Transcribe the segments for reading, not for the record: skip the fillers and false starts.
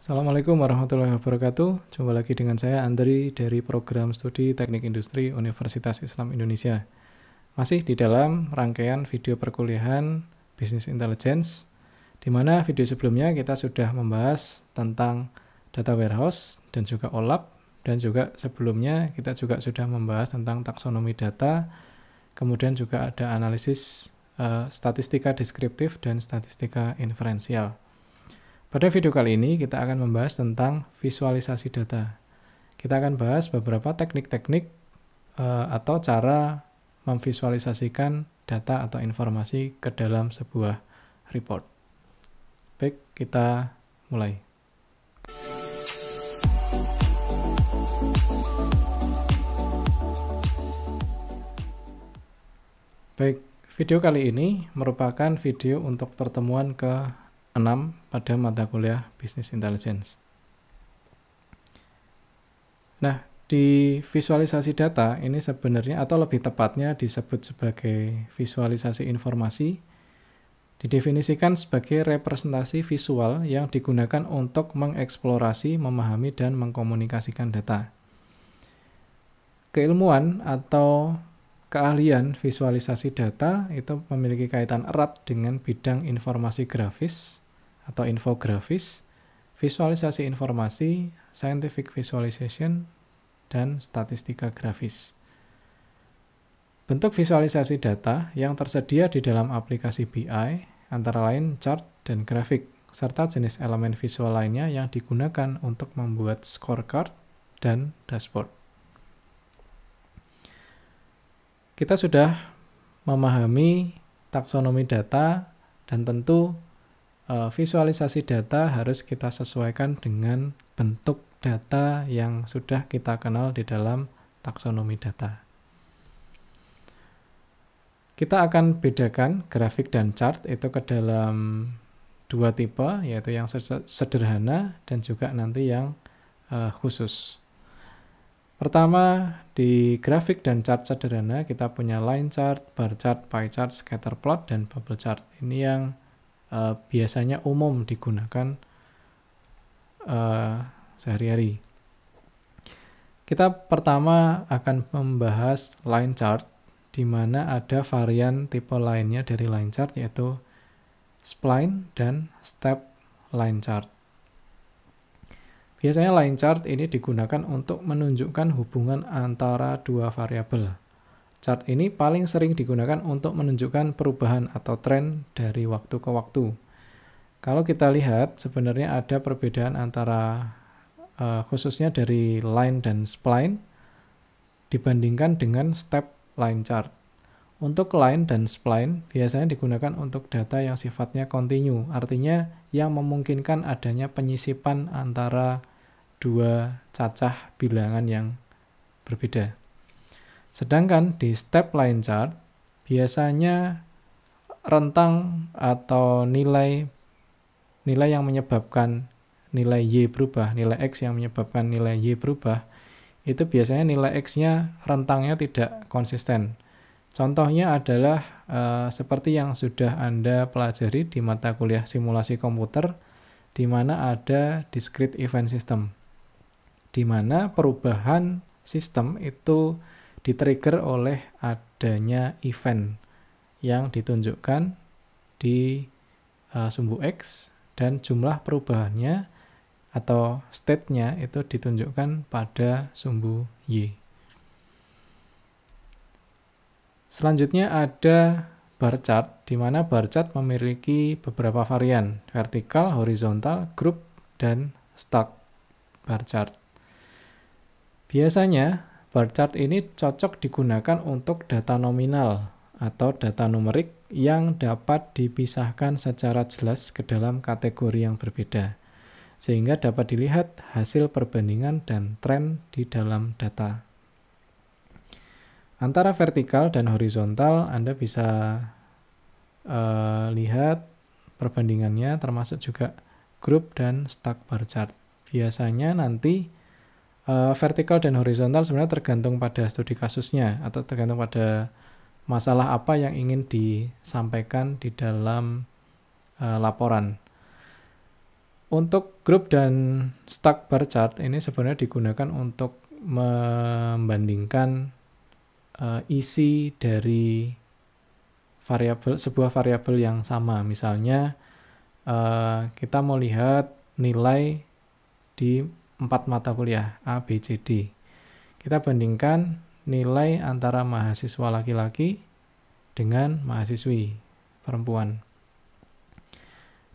Assalamualaikum warahmatullahi wabarakatuh. Jumpa lagi dengan saya Andri dari Program Studi Teknik Industri Universitas Islam Indonesia. Masih di dalam rangkaian video perkuliahan Business Intelligence, di mana video sebelumnya kita sudah membahas tentang data warehouse dan juga OLAP, dan juga sebelumnya kita juga sudah membahas tentang taksonomi data, kemudian juga ada analisis statistika deskriptif dan statistika inferensial. Pada video kali ini kita akan membahas tentang visualisasi data. Kita akan bahas beberapa teknik-teknik atau cara memvisualisasikan data atau informasi ke dalam sebuah report. Baik, kita mulai. Baik, video kali ini merupakan video untuk pertemuan ke-6 pada mata kuliah Business Intelligence. Nah, di visualisasi data ini sebenarnya atau lebih tepatnya disebut sebagai visualisasi informasi, didefinisikan sebagai representasi visual yang digunakan untuk mengeksplorasi, memahami, dan mengkomunikasikan data. Keilmuan atau keahlian visualisasi data itu memiliki kaitan erat dengan bidang informasi grafis atau infografis, visualisasi informasi, scientific visualization, dan statistika grafis. Bentuk visualisasi data yang tersedia di dalam aplikasi BI antara lain chart dan grafik, serta jenis elemen visual lainnya yang digunakan untuk membuat scorecard dan dashboard. Kita sudah memahami taksonomi data dan tentu visualisasi data harus kita sesuaikan dengan bentuk data yang sudah kita kenal di dalam taksonomi data. Kita akan bedakan grafik dan chart itu ke dalam dua tipe, yaitu yang sederhana dan juga nanti yang khusus. Pertama, di grafik dan chart sederhana kita punya line chart, bar chart, pie chart, scatter plot, dan bubble chart. Ini yang biasanya umum digunakan sehari-hari. Kita pertama akan membahas line chart, di mana ada varian tipe lainnya dari line chart, yaitu spline dan step line chart. Biasanya line chart ini digunakan untuk menunjukkan hubungan antara dua variabel. Chart ini paling sering digunakan untuk menunjukkan perubahan atau tren dari waktu ke waktu. Kalau kita lihat, sebenarnya ada perbedaan antara khususnya dari line dan spline dibandingkan dengan step line chart. Untuk line dan spline biasanya digunakan untuk data yang sifatnya kontinu, artinya yang memungkinkan adanya penyisipan antara dua cacah bilangan yang berbeda. Sedangkan di step line chart biasanya rentang atau nilai yang menyebabkan nilai Y berubah, nilai X yang menyebabkan nilai Y berubah, itu biasanya nilai X-nya rentangnya tidak konsisten. Contohnya adalah seperti yang sudah Anda pelajari di mata kuliah simulasi komputer, di mana ada discrete event system, di mana perubahan sistem itu di-trigger oleh adanya event yang ditunjukkan di sumbu X, dan jumlah perubahannya atau state-nya itu ditunjukkan pada sumbu Y. Selanjutnya ada bar chart, di mana bar chart memiliki beberapa varian, vertikal, horizontal, group, dan stack bar chart. Biasanya, bar chart ini cocok digunakan untuk data nominal atau data numerik yang dapat dipisahkan secara jelas ke dalam kategori yang berbeda, sehingga dapat dilihat hasil perbandingan dan tren di dalam data. Antara vertikal dan horizontal Anda bisa lihat perbandingannya, termasuk juga group dan stack bar chart. Biasanya nanti vertikal dan horizontal sebenarnya tergantung pada studi kasusnya atau tergantung pada masalah apa yang ingin disampaikan di dalam laporan. Untuk grup dan stack bar chart ini sebenarnya digunakan untuk membandingkan isi dari sebuah variabel yang sama. Misalnya kita mau lihat nilai di 4 mata kuliah A, B, C, D. Kita bandingkan nilai antara mahasiswa laki-laki dengan mahasiswi perempuan.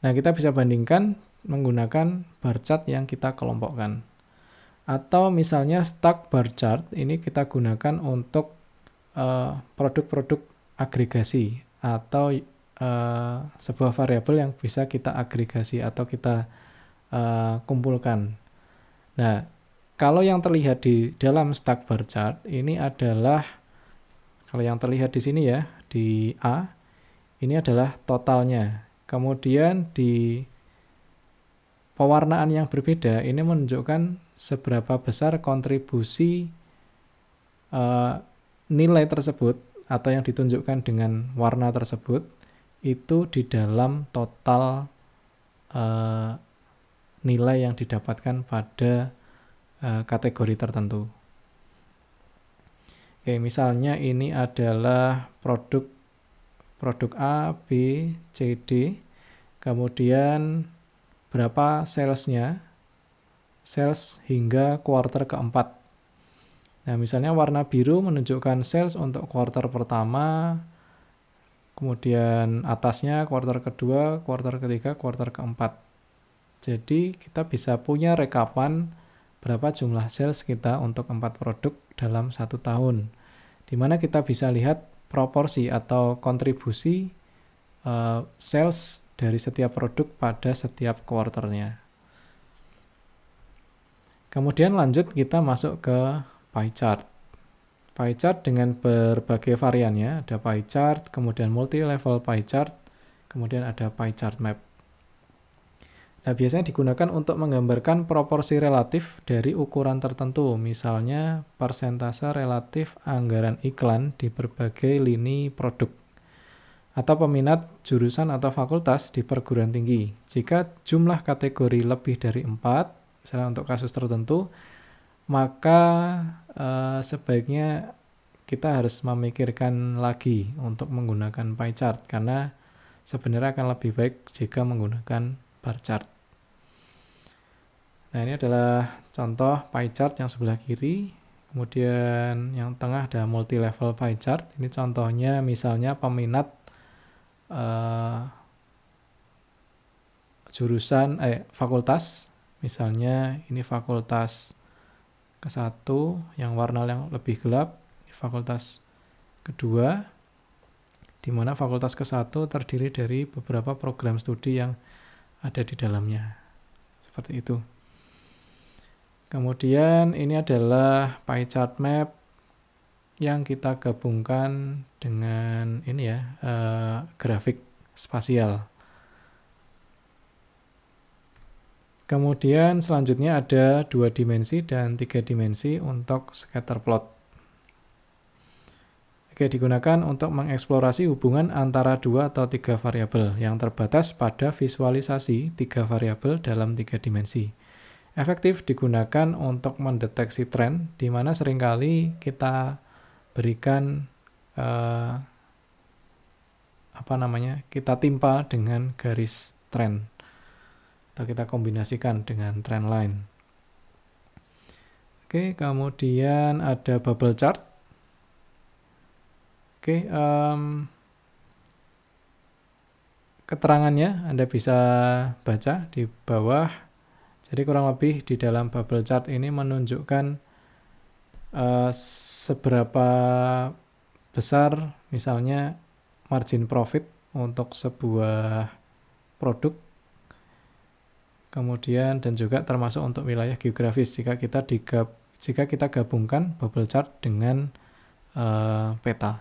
Nah, kita bisa bandingkan menggunakan bar chart yang kita kelompokkan. Atau misalnya stack bar chart ini kita gunakan untuk produk-produk agregasi atau sebuah variabel yang bisa kita agregasi atau kita kumpulkan. Nah, kalau yang terlihat di dalam stack bar chart ini adalah, kalau yang terlihat di sini ya, di A, ini adalah totalnya. Kemudian di pewarnaan yang berbeda ini menunjukkan seberapa besar kontribusi nilai tersebut atau yang ditunjukkan dengan warna tersebut itu di dalam total nilai yang didapatkan pada kategori tertentu. Oke, misalnya ini adalah produk A, B, C, D, kemudian berapa salesnya, sales hingga kuartal keempat. Nah, misalnya warna biru menunjukkan sales untuk kuartal pertama, kemudian atasnya kuartal kedua, kuartal ketiga, kuartal keempat. Jadi kita bisa punya rekapan berapa jumlah sales kita untuk 4 produk dalam 1 tahun. Di mana kita bisa lihat proporsi atau kontribusi sales dari setiap produk pada setiap kuartalnya. Kemudian lanjut kita masuk ke pie chart. Pie chart dengan berbagai variannya, ada pie chart, kemudian multi-level pie chart, kemudian ada pie chart map. Nah, biasanya digunakan untuk menggambarkan proporsi relatif dari ukuran tertentu, misalnya persentase relatif anggaran iklan di berbagai lini produk, atau peminat jurusan atau fakultas di perguruan tinggi. Jika jumlah kategori lebih dari 4, misalnya untuk kasus tertentu, maka sebaiknya kita harus memikirkan lagi untuk menggunakan pie chart, karena sebenarnya akan lebih baik jika menggunakan bar chart. Nah, ini adalah contoh pie chart yang sebelah kiri. Kemudian yang tengah ada multi-level pie chart. Ini contohnya misalnya peminat jurusan fakultas. Misalnya ini fakultas ke-1 yang warna yang lebih gelap, ini fakultas kedua, di mana fakultas ke-1 terdiri dari beberapa program studi yang ada di dalamnya. Seperti itu. Kemudian ini adalah pie chart map yang kita gabungkan dengan ini ya, grafik spasial. Kemudian selanjutnya ada 2 dimensi dan 3 dimensi untuk scatter plot. Oke, digunakan untuk mengeksplorasi hubungan antara 2 atau 3 variabel yang terbatas pada visualisasi 3 variabel dalam 3 dimensi. Efektif digunakan untuk mendeteksi tren, di mana seringkali kita berikan kita timpa dengan garis tren, atau kita kombinasikan dengan trend line. Oke, kemudian ada bubble chart. Oke, keterangannya Anda bisa baca di bawah. Jadi kurang lebih di dalam bubble chart ini menunjukkan seberapa besar misalnya margin profit untuk sebuah produk. Kemudian dan juga termasuk untuk wilayah geografis jika kita gabungkan bubble chart dengan peta.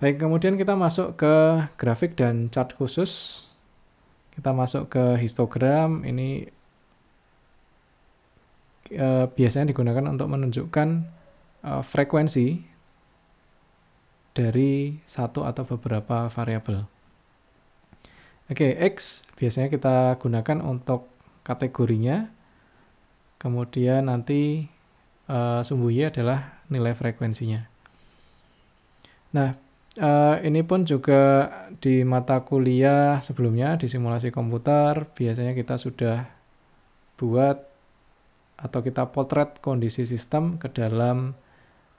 Baik, kemudian kita masuk ke grafik dan chart khusus. Kita masuk ke histogram. Ini biasanya digunakan untuk menunjukkan frekuensi dari satu atau beberapa variabel. Oke, X biasanya kita gunakan untuk kategorinya, kemudian nanti sumbu Y adalah nilai frekuensinya. Nah, ini pun juga di mata kuliah sebelumnya di simulasi komputer biasanya kita sudah buat atau kita potret kondisi sistem ke dalam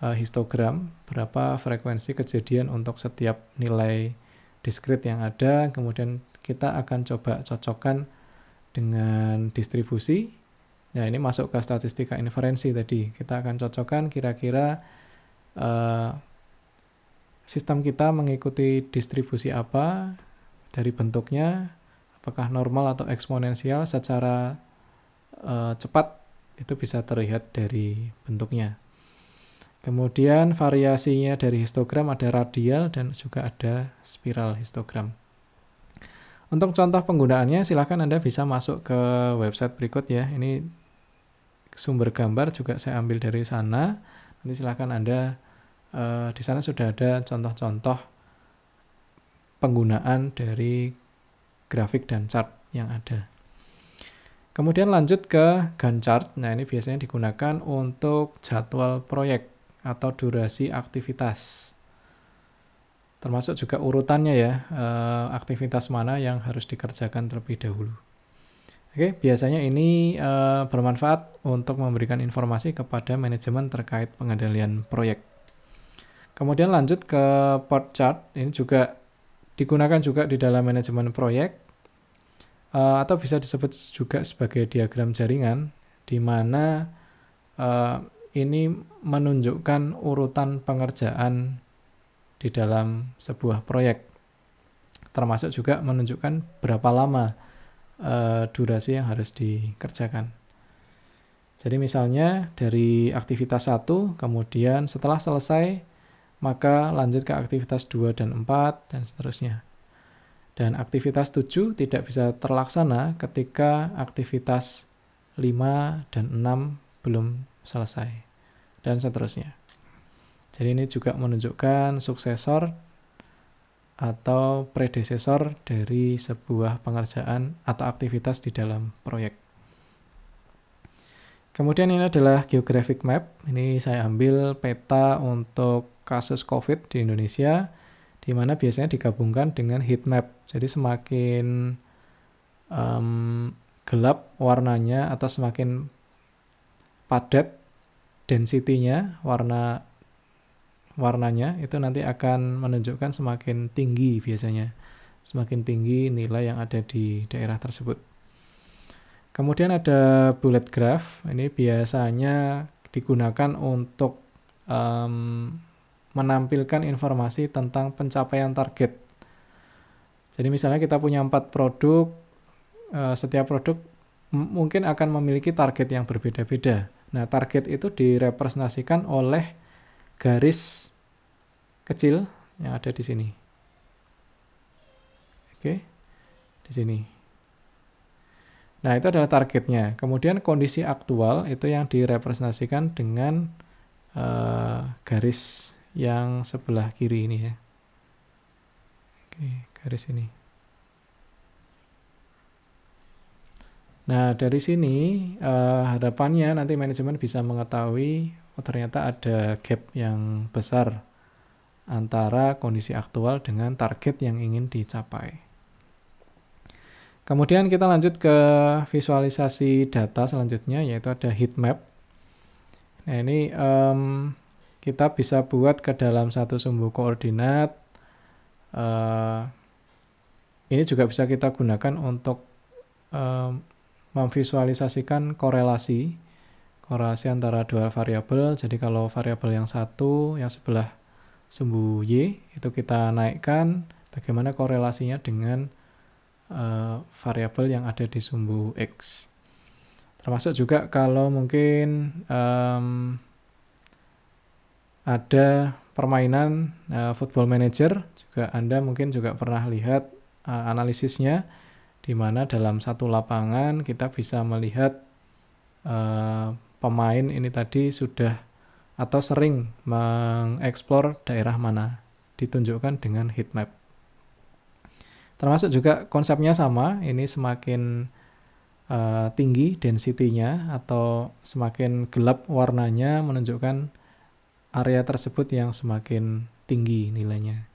histogram, berapa frekuensi kejadian untuk setiap nilai diskrit yang ada, kemudian kita akan coba cocokkan dengan distribusi. Nah, ini masuk ke statistika inferensi tadi. Kita akan cocokkan kira-kira sistem kita mengikuti distribusi apa dari bentuknya, apakah normal atau eksponensial secara cepat, itu bisa terlihat dari bentuknya. Kemudian variasinya dari histogram ada radial dan juga ada spiral histogram. Untuk contoh penggunaannya silahkan Anda bisa masuk ke website berikut ya. Ini sumber gambar juga saya ambil dari sana. Nanti silahkan Anda di sana sudah ada contoh-contoh penggunaan dari grafik dan chart yang ada. Kemudian lanjut ke Gantt chart. Nah, ini biasanya digunakan untuk jadwal proyek atau durasi aktivitas. Termasuk juga urutannya ya, aktivitas mana yang harus dikerjakan terlebih dahulu. Oke, biasanya ini bermanfaat untuk memberikan informasi kepada manajemen terkait pengendalian proyek. Kemudian lanjut ke port chart. Ini juga digunakan juga di dalam manajemen proyek, atau bisa disebut juga sebagai diagram jaringan, di mana ini menunjukkan urutan pengerjaan di dalam sebuah proyek, termasuk juga menunjukkan berapa lama durasi yang harus dikerjakan. Jadi misalnya dari aktivitas 1, kemudian setelah selesai, maka lanjut ke aktivitas 2 dan 4, dan seterusnya. Dan aktivitas 7 tidak bisa terlaksana ketika aktivitas 5 dan 6 belum selesai, dan seterusnya. Jadi ini juga menunjukkan suksesor atau predesesor dari sebuah pengerjaan atau aktivitas di dalam proyek. Kemudian ini adalah geographic map. Ini saya ambil peta untuk kasus COVID di Indonesia, di mana biasanya digabungkan dengan heat map. Jadi semakin gelap warnanya atau semakin padat density-nya, warnanya itu nanti akan menunjukkan semakin tinggi biasanya. Semakin tinggi nilai yang ada di daerah tersebut. Kemudian ada bullet graph. Ini biasanya digunakan untuk menampilkan informasi tentang pencapaian target. Jadi misalnya kita punya 4 produk, setiap produk mungkin akan memiliki target yang berbeda-beda. Nah, target itu direpresentasikan oleh garis kecil yang ada di sini. Oke, di sini. Nah, itu adalah targetnya. Kemudian kondisi aktual itu yang direpresentasikan dengan garis yang sebelah kiri ini ya. Oke, garis ini. Nah, dari sini harapannya nanti manajemen bisa mengetahui ternyata ada gap yang besar antara kondisi aktual dengan target yang ingin dicapai. Kemudian kita lanjut ke visualisasi data selanjutnya, yaitu ada heat map. Nah, ini kita bisa buat ke dalam satu sumbu koordinat. Ini juga bisa kita gunakan untuk memvisualisasikan korelasi antara dua variabel. Jadi kalau variabel yang satu, yang sebelah sumbu Y, itu kita naikkan, bagaimana korelasinya dengan variabel yang ada di sumbu X. Termasuk juga kalau mungkin ada permainan Football Manager, juga Anda mungkin juga pernah lihat analisisnya, di mana dalam satu lapangan kita bisa melihat pemain ini tadi sudah atau sering mengeksplor daerah mana, ditunjukkan dengan heat map. Termasuk juga konsepnya sama, ini semakin tinggi density-nya atau semakin gelap warnanya menunjukkan area tersebut yang semakin tinggi nilainya.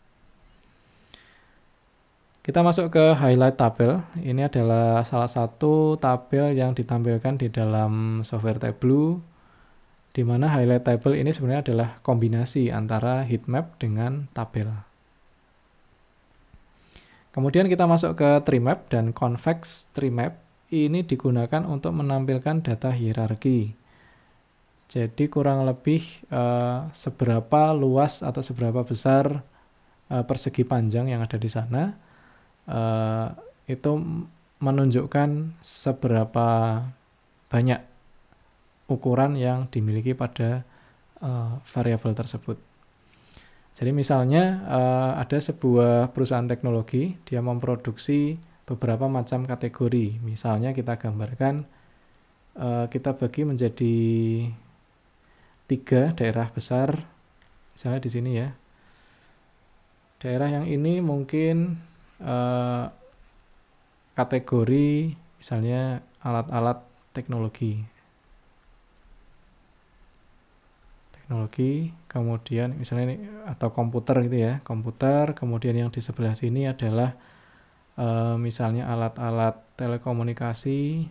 Kita masuk ke highlight tabel. Ini adalah salah satu tabel yang ditampilkan di dalam software Tableau, di mana highlight table ini sebenarnya adalah kombinasi antara heatmap dengan tabel. Kemudian kita masuk ke tree map, dan convex tree map ini digunakan untuk menampilkan data hierarki. Jadi kurang lebih seberapa luas atau seberapa besar persegi panjang yang ada di sana, itu menunjukkan seberapa banyak ukuran yang dimiliki pada variabel tersebut. Jadi misalnya ada sebuah perusahaan teknologi, dia memproduksi beberapa macam kategori. Misalnya kita gambarkan, kita bagi menjadi 3 daerah besar, misalnya di sini ya. Daerah yang ini mungkin kategori misalnya alat-alat teknologi, kemudian misalnya ini, atau komputer gitu ya, komputer. Kemudian yang di sebelah sini adalah misalnya alat-alat telekomunikasi,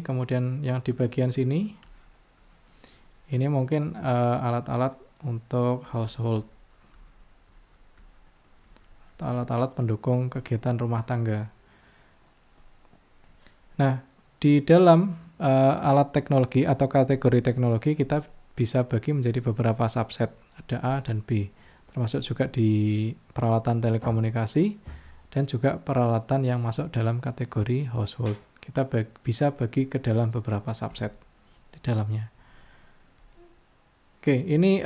kemudian yang di bagian sini ini mungkin alat-alat untuk household, alat-alat pendukung kegiatan rumah tangga. Nah, di dalam alat teknologi atau kategori teknologi kita bisa bagi menjadi beberapa subset, ada A dan B. Termasuk juga di peralatan telekomunikasi dan juga peralatan yang masuk dalam kategori household. Kita bisa bagi ke dalam beberapa subset di dalamnya. Oke, ini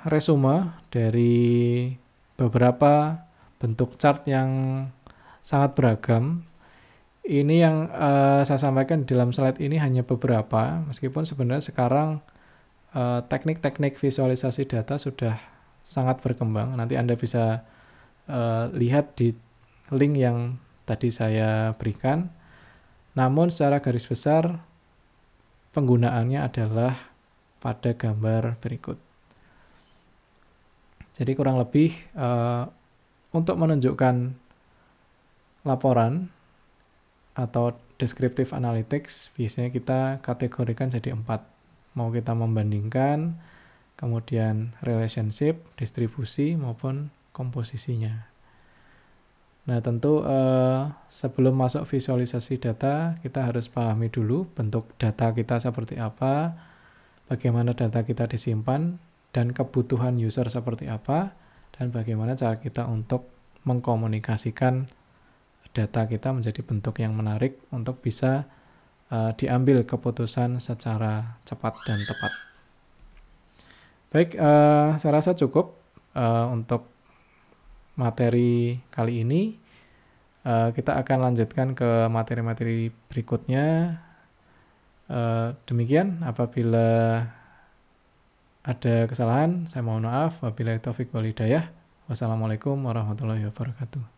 resume dari beberapa bentuk chart yang sangat beragam. Ini yang saya sampaikan di dalam slide ini hanya beberapa, meskipun sebenarnya sekarang teknik-teknik visualisasi data sudah sangat berkembang. Nanti Anda bisa lihat di link yang tadi saya berikan. Namun secara garis besar penggunaannya adalah pada gambar berikut. Jadi kurang lebih untuk menunjukkan laporan atau descriptive analytics biasanya kita kategorikan jadi 4. Mau kita membandingkan, kemudian relationship, distribusi, maupun komposisinya. Nah, tentu sebelum masuk visualisasi data, kita harus pahami dulu bentuk data kita seperti apa, bagaimana data kita disimpan, dan kebutuhan user seperti apa, dan bagaimana cara kita untuk mengkomunikasikan data kita menjadi bentuk yang menarik untuk bisa diambil keputusan secara cepat dan tepat. Baik, saya rasa cukup untuk materi kali ini. Kita akan lanjutkan ke materi-materi berikutnya. Demikian, apabila ada kesalahan, saya mohon maaf. Wabillahi taufiq wal hidayah. Wassalamualaikum warahmatullahi wabarakatuh.